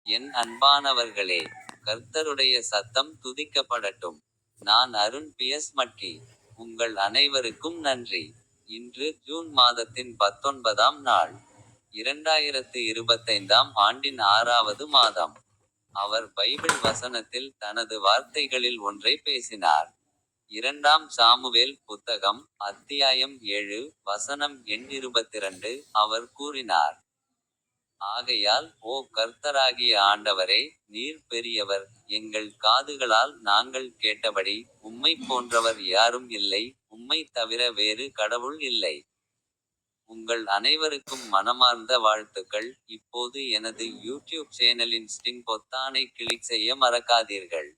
என் அன்பானவர்களே, கர்த்தருடைய சத்தம் துதிக்கப்படட்டும். நான் அருண் பியஸ் மக்கி. உங்கள் அனைவருக்கும் நன்றி. இன்று ஜூன் மாதத்தின் 19ஆம் நாள். 2025ஆம் ஆண்டின் 6வது மாதம். அவர் பைபிள் வசனத்தில் தனது வார்த்தைகளில் ஒன்றை பேசினார். 2ஆம் சாமுவேல் புத்தகம், அத்தியாயம் 7, வசனம் எண் 22. அவர் கூறினார்: ஆகையால், ஓ கர்த்தராகிய ஆண்டவரே, நீர் பெரியவர். எங்கள் காதுகளால் நாங்கள் கேட்டபடி, உம்மைப் போன்றவர் யாரும் இல்லை, உம்மைத் தவிர வேறு கடவுள் இல்லை. உங்கள் அனைவருக்கும் மனமார்ந்த வாழ்த்துக்கள். இப்போது எனது யூடியூப் சேனலின் ஸ்டிங் பொத்தானை கிளிக் செய்ய மறக்காதீர்கள்.